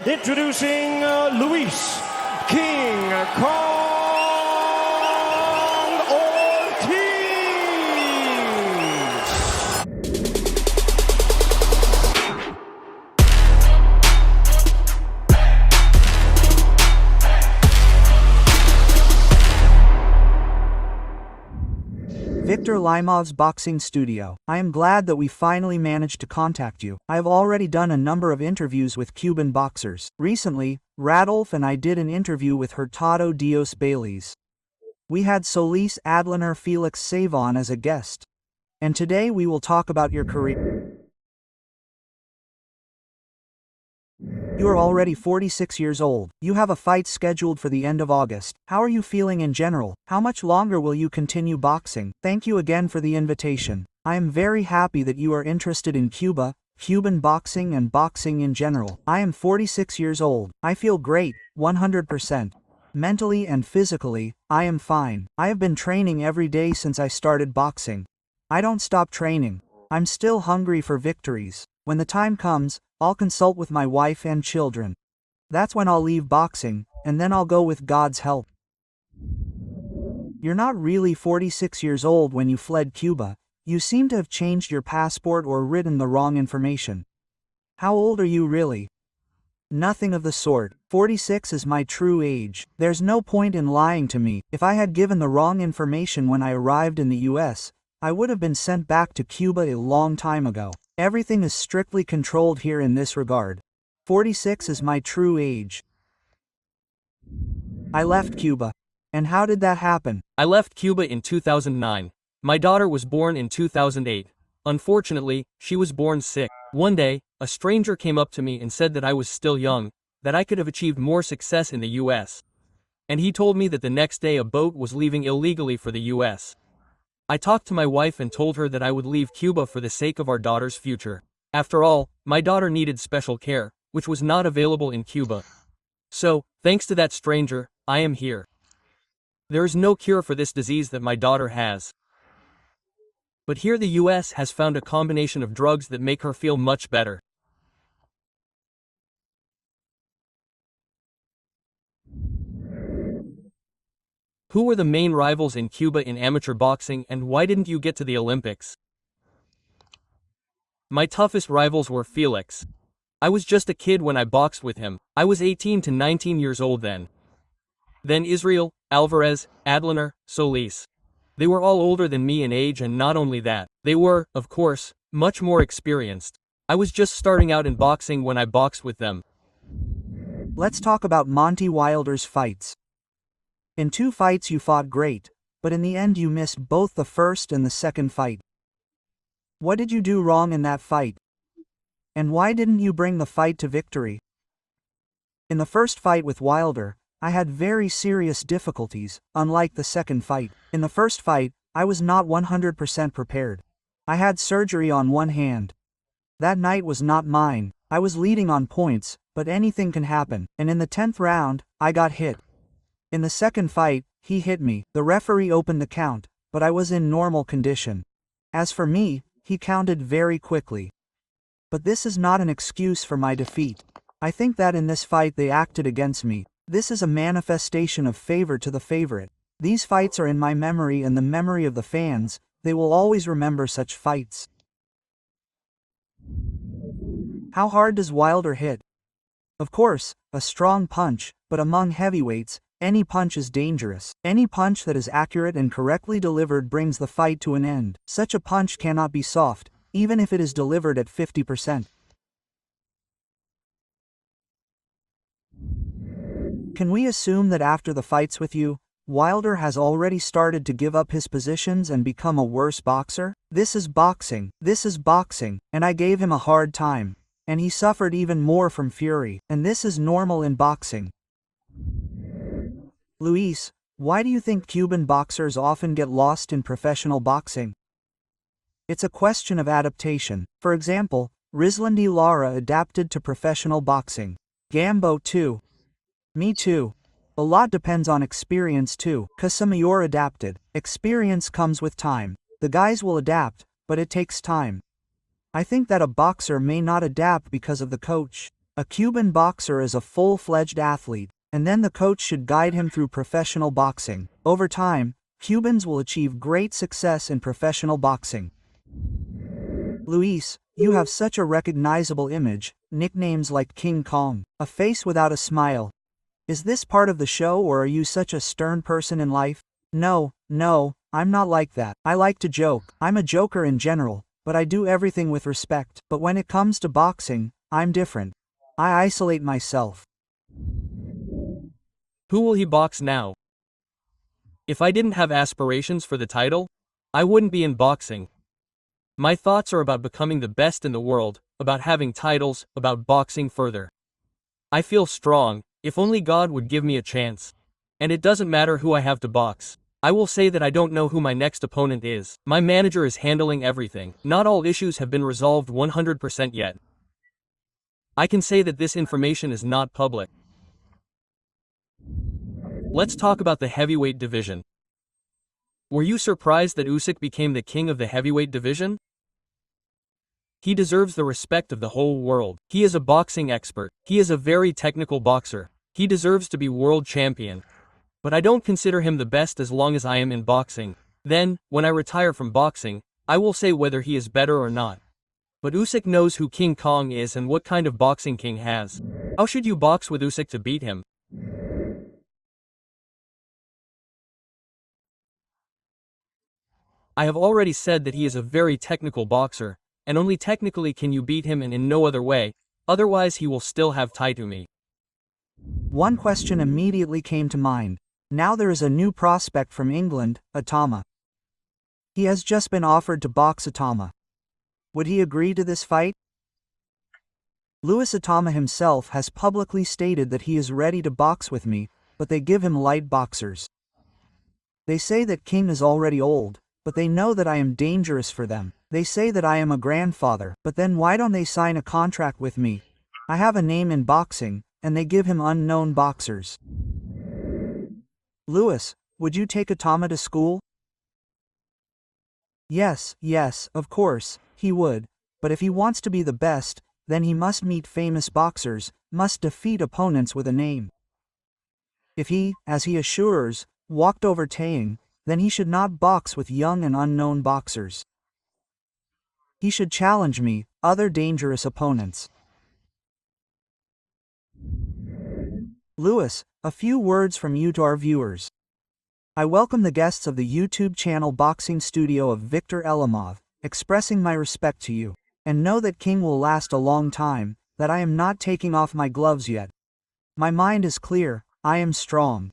Introducing Luis King Kong Ortiz. Victor Limov's boxing studio. I am glad that we finally managed to contact you. I have already done a number of interviews with Cuban boxers. Recently, Radolf and I did an interview with Hurtado Dios Baileys. We had Solis Adlaner Felix Savon as a guest. And today we will talk about your career. You are already 46 years old. You have a fight scheduled for the end of August. How are you feeling in general? How much longer will you continue boxing? Thank you again for the invitation. I am very happy that you are interested in Cuba, Cuban boxing and boxing in general. I am 46 years old. I feel great, 100%. Mentally and physically, I am fine. I have been training every day since I started boxing. I don't stop training. I'm still hungry for victories. When the time comes, I'll consult with my wife and children. That's when I'll leave boxing, and then I'll go with God's help. You're not really 46 years old when you fled Cuba. You seem to have changed your passport or written the wrong information. How old are you really? Nothing of the sort. 46 is my true age. There's no point in lying to me. If I had given the wrong information when I arrived in the US, I would have been sent back to Cuba a long time ago. Everything is strictly controlled here in this regard. 46 is my true age. I left Cuba. And how did that happen? I left Cuba in 2009. My daughter was born in 2008. Unfortunately, she was born sick. One day, a stranger came up to me and said that I was still young, that I could have achieved more success in the US. And he told me that the next day a boat was leaving illegally for the US. I talked to my wife and told her that I would leave Cuba for the sake of our daughter's future. After all, my daughter needed special care, which was not available in Cuba. So, thanks to that stranger, I am here. There is no cure for this disease that my daughter has. But here the US has found a combination of drugs that make her feel much better. Who were the main rivals in Cuba in amateur boxing, and why didn't you get to the Olympics? My toughest rivals were Felix. I was just a kid when I boxed with him. I was 18 to 19 years old then. Then Israel, Alvarez, Adlaner, Solis. They were all older than me in age, and not only that, they were, of course, much more experienced. I was just starting out in boxing when I boxed with them. Let's talk about Monty Wilder's fights. In 2 fights you fought great, but in the end you missed both the first and the second fight. What did you do wrong in that fight? And why didn't you bring the fight to victory? In the first fight with Wilder, I had very serious difficulties, unlike the second fight. In the first fight, I was not 100% prepared. I had surgery on one hand. That night was not mine. I was leading on points, but anything can happen, and in the 10th round, I got hit. In the second fight, he hit me. The referee opened the count, but I was in normal condition. As for me, he counted very quickly. But this is not an excuse for my defeat. I think that in this fight they acted against me. This is a manifestation of favor to the favorite. These fights are in my memory and the memory of the fans. They will always remember such fights. How hard does Wilder hit? Of course, a strong punch, but among heavyweights, any punch is dangerous. Any punch that is accurate and correctly delivered brings the fight to an end. Such a punch cannot be soft, even if it is delivered at 50%. Can we assume that after the fights with you, Wilder has already started to give up his positions and become a worse boxer? This is boxing, and I gave him a hard time. And he suffered even more from fury, and this is normal in boxing. Luis, why do you think Cuban boxers often get lost in professional boxing? It's a question of adaptation. For example, Rizlandi Lara adapted to professional boxing. Gambo too. Me too. A lot depends on experience too. Casamayor adapted. Experience comes with time. The guys will adapt, but it takes time. I think that a boxer may not adapt because of the coach. A Cuban boxer is a full-fledged athlete, and then the coach should guide him through professional boxing. Over time, Cubans will achieve great success in professional boxing. Luis, you have such a recognizable image, nicknames like King Kong, a face without a smile. Is this part of the show, or are you such a stern person in life? No, I'm not like that. I like to joke. I'm a joker in general, but I do everything with respect. But when it comes to boxing, I'm different. I isolate myself. Who will he box now? If I didn't have aspirations for the title, I wouldn't be in boxing. My thoughts are about becoming the best in the world, about having titles, about boxing further. I feel strong, if only God would give me a chance. And it doesn't matter who I have to box. I will say that I don't know who my next opponent is. My manager is handling everything. Not all issues have been resolved 100% yet. I can say that this information is not public. Let's talk about the heavyweight division. Were you surprised that Usyk became the king of the heavyweight division? He deserves the respect of the whole world. He is a boxing expert. He is a very technical boxer. He deserves to be world champion. But I don't consider him the best as long as I am in boxing. Then, when I retire from boxing, I will say whether he is better or not. But Usyk knows who King Kong is and what kind of boxing King has. How should you box with Usyk to beat him? I have already said that he is a very technical boxer, and only technically can you beat him and in no other way, otherwise he will still have tie to me. One question immediately came to mind. Now there is a new prospect from England, Itauma. He has just been offered to box Itauma. Would he agree to this fight? Moses Itauma himself has publicly stated that he is ready to box with me, but they give him light boxers. They say that King is already old, but they know that I am dangerous for them. They say that I am a grandfather, but then why don't they sign a contract with me? I have a name in boxing, and they give him unknown boxers. Lewis, would you take Itauma to school? Yes, of course, he would, but if he wants to be the best, then he must meet famous boxers, must defeat opponents with a name. If he, as he assures, walked over Taeying, then he should not box with young and unknown boxers. He should challenge me, other dangerous opponents. Lewis, a few words from you to our viewers. I welcome the guests of the YouTube channel Boxing Studio of Viktor Ialimov, expressing my respect to you. And know that King will last a long time, that I am not taking off my gloves yet. My mind is clear, I am strong.